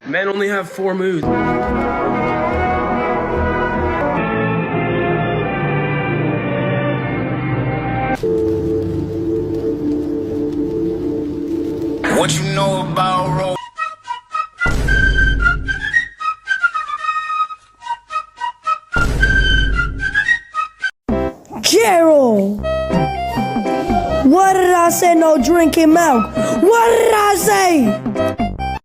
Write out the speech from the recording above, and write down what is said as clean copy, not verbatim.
Men only have 4 moves. What you know about roll? Gerald! What did I say? No drinking milk. What did I say?